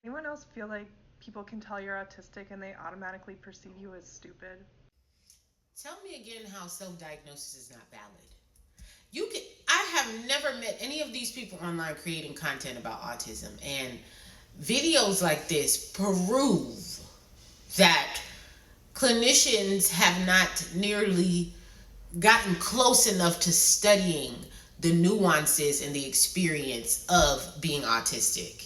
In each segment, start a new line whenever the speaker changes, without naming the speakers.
Anyone else feel like people can tell you're autistic and they automatically perceive you as stupid?
Tell me again how self-diagnosis is not valid. You can. I have never met any of these people online creating content about autism, and videos like this prove that clinicians have not nearly gotten close enough to studying the nuances and the experience of being autistic.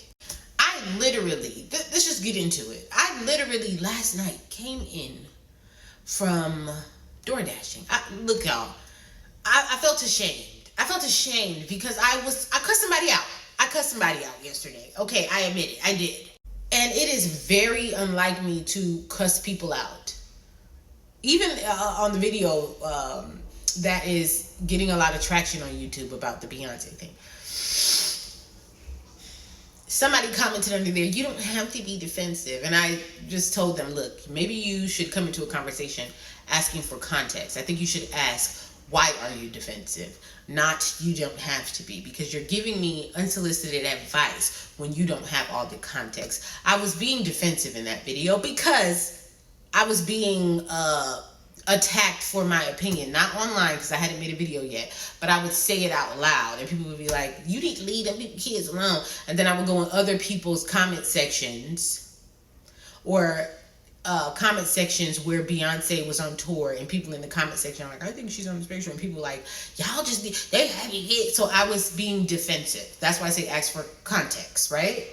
I literally, let's just get into it. I literally last night came in from door dashing. Look, y'all, I felt ashamed. I felt ashamed because I cussed somebody out. I cussed somebody out yesterday. Okay, I admit it. I did. And it is very unlike me to cuss people out. Even on the video that is getting a lot of traction on YouTube about the Beyonce thing. Somebody commented under there, you don't have to be defensive. And I just told them, look, maybe you should come into a conversation asking for context. I think you should ask, why are you defensive? Not, you don't have to be, because you're giving me unsolicited advice when you don't have all the context. I was being defensive in that video because I was being attacked for my opinion, not online because I hadn't made a video yet, but I would say it out loud and people would be like, you need to leave them kids alone. And then I would go in other people's comment sections or comment sections where Beyonce was on tour, and people in the comment section are like, I think she's on the spectrum, and people like, y'all just they have you hit. So I was being defensive. That's why I say ask for context, right?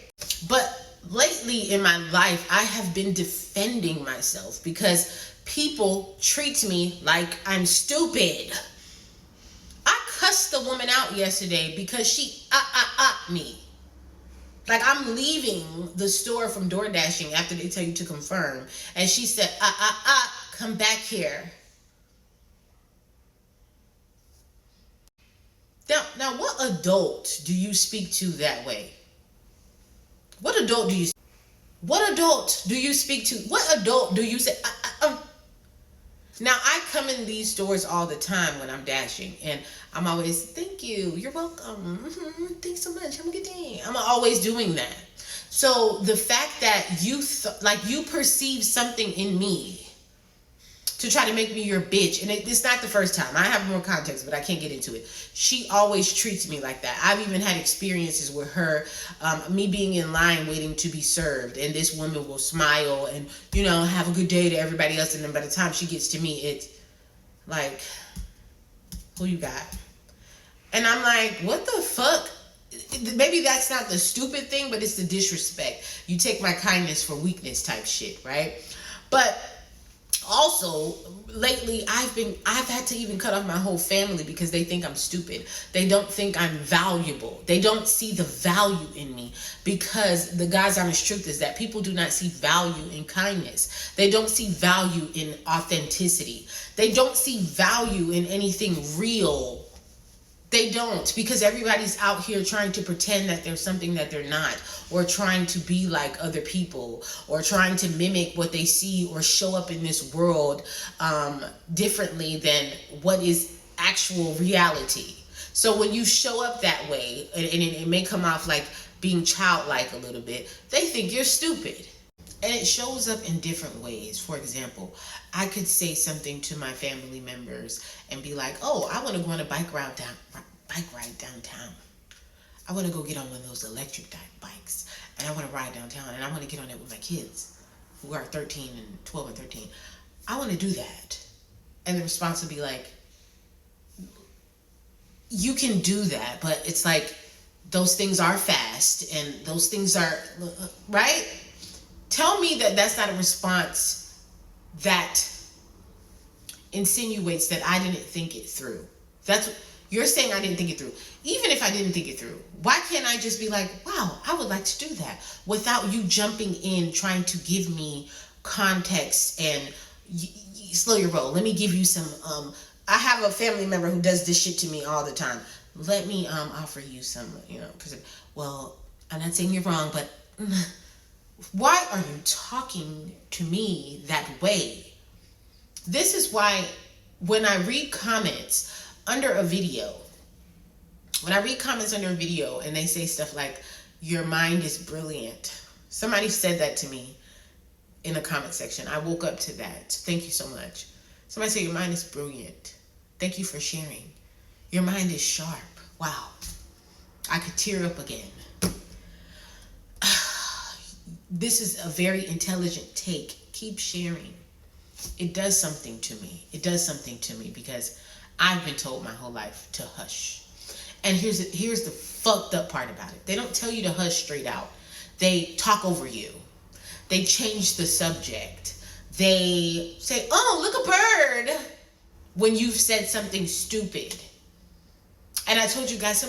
But lately in my life, I have been defending myself because people treat me like I'm stupid. I cussed the woman out yesterday because she me. Like, I'm leaving the store from door dashing after they tell you to confirm, and she said, come back here. Now, what adult do you speak to that way? What adult do you speak to? What adult do you say, Now, I come in these stores all the time when I'm dashing, and I'm always, thank you, you're welcome, thanks so much, have a good day. I'm always doing that. So the fact that you perceive something in me to try to make me your bitch, and it's not the first time. I have more context, but I can't get into it. She always treats me like that. I've even had experiences with her, me being in line waiting to be served, and this woman will smile and, have a good day to everybody else, and then by the time she gets to me, it's like, who you got? And I'm like, what the fuck? Maybe that's not the stupid thing, but it's the disrespect. You take my kindness for weakness type shit, right? But also, lately, I've had to even cut off my whole family because they think I'm stupid. They don't think I'm valuable. They don't see the value in me, because the God's honest truth is that people do not see value in kindness. They don't see value in authenticity. They don't see value in anything real. They don't, because everybody's out here trying to pretend that there's something that they're not, or trying to be like other people, or trying to mimic what they see or show up in this world differently than what is actual reality. So when you show up that way, and it may come off like being childlike a little bit, they think you're stupid. And it shows up in different ways. For example, I could say something to my family members and be like, oh, I want to go on a bike ride downtown. I want to go get on one of those electric bikes, and I want to ride downtown, and I want to get on it with my kids who are 13 and 12 and 13. I want to do that. And the response would be like, you can do that, but it's like, those things are fast, and those things are, right? Tell me that that's not a response that insinuates that I didn't think it through. That's what you're saying. I didn't think it through. Even if I didn't think it through, why can't I just be like, wow, I would like to do that, without you jumping in, trying to give me context and slow your roll. Let me give you some, I have a family member who does this shit to me all the time. Let me offer you some, well, I'm not saying you're wrong, but why are you talking to me that way? This is why when I read comments under a video, and they say stuff like, your mind is brilliant, Somebody said that to me in the comment section. I woke up to that. Thank you so much. Somebody said your mind is brilliant. Thank you for sharing. Your mind is sharp. Wow. I could tear up again. This is a very intelligent take. Keep sharing. It does something to me. It does something to me because I've been told my whole life to hush. And here's the fucked up part about it. They don't tell you to hush straight out. They talk over you. They change the subject. They say, oh, look, a bird, when you've said something stupid. And I told you guys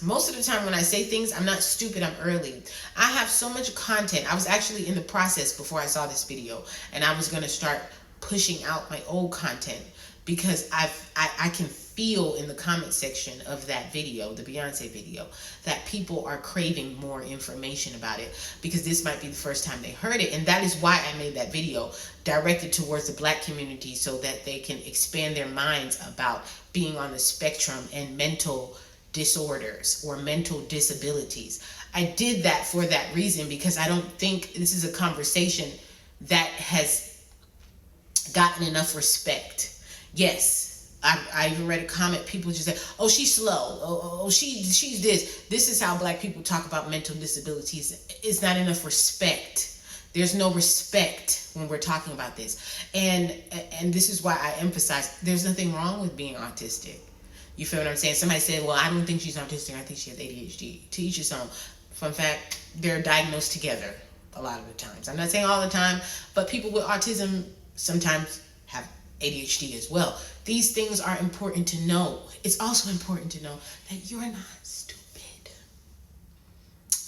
most of the time when I say things, I'm not stupid, I'm early. I have so much content. I was actually in the process before I saw this video, and I was going to start pushing out my old content because I can feel in the comment section of that video, the Beyonce video, that people are craving more information about it because this might be the first time they heard it. And that is why I made that video directed towards the Black community so that they can expand their minds about being on the spectrum and mental disorders or mental disabilities. I did that for that reason because I don't think this is a conversation that has gotten enough respect. Yes, I even read a comment, people just say, oh, she's slow, oh she's this. This is how Black people talk about mental disabilities. It's not enough respect. There's no respect when we're talking about this. And this is why I emphasize there's nothing wrong with being autistic. You feel what I'm saying? Somebody said, well, I don't think she's autistic. I think she has ADHD. To each his own. Fun fact, they're diagnosed together a lot of the times. I'm not saying all the time, but people with autism sometimes have ADHD as well. These things are important to know. It's also important to know that you're not stupid.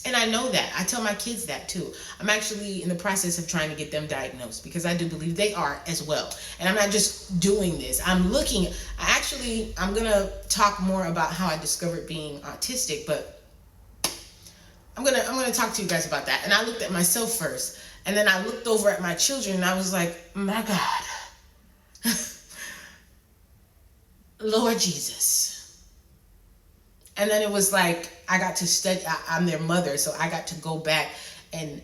And I know that. I tell my kids that too. I'm actually in the process of trying to get them diagnosed because I do believe they are as well. And I'm not just doing this. I'm going to talk more about how I discovered being autistic, but I'm going to talk to you guys about that. And I looked at myself first, and then I looked over at my children and I was like, my God, Lord Jesus. And then it was like, I got to study, I'm their mother, so I got to go back and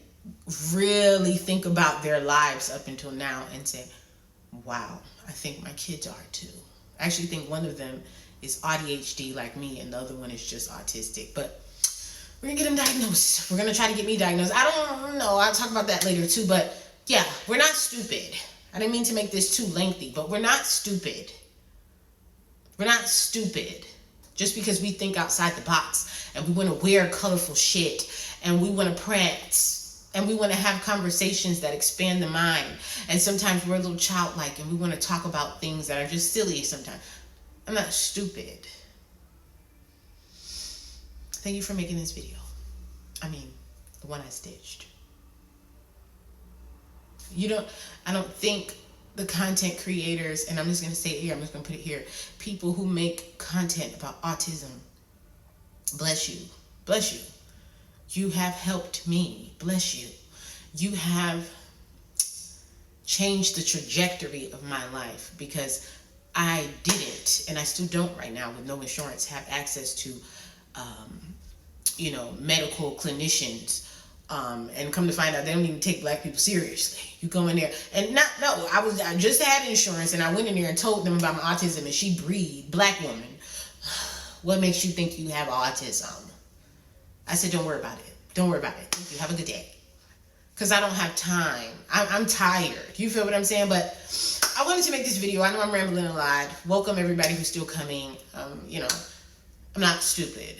really think about their lives up until now and say, wow, I think my kids are too. I actually think one of them is ADHD like me and the other one is just autistic. But we're going to get them diagnosed. We're going to try to get me diagnosed. I don't know. I'll talk about that later too. But yeah, we're not stupid. I didn't mean to make this too lengthy, but we're not stupid. We're not stupid. Just because we think outside the box and we want to wear colorful shit and we want to prance and we want to have conversations that expand the mind. And sometimes we're a little childlike and we want to talk about things that are just silly sometimes. I'm not stupid. Thank you for making this video. I mean, the one I stitched. I don't think the content creators, and I'm just going to say it here, I'm just going to put it here, people who make content about autism, bless you. Bless you. You have helped me. Bless you. You have changed the trajectory of my life because I didn't, and I still don't right now with no insurance, have access to, medical clinicians. And come to find out, they don't even take Black people seriously. You go in there and I just had insurance and I went in there and told them about my autism and she breathed, Black woman, what makes you think you have autism? I said, don't worry about it. Don't worry about it. Thank you. Have a good day. Because I don't have time. I'm tired. You feel what I'm saying? But I wanted to make this video. I know I'm rambling a lot. Welcome everybody who's still coming. I'm not stupid.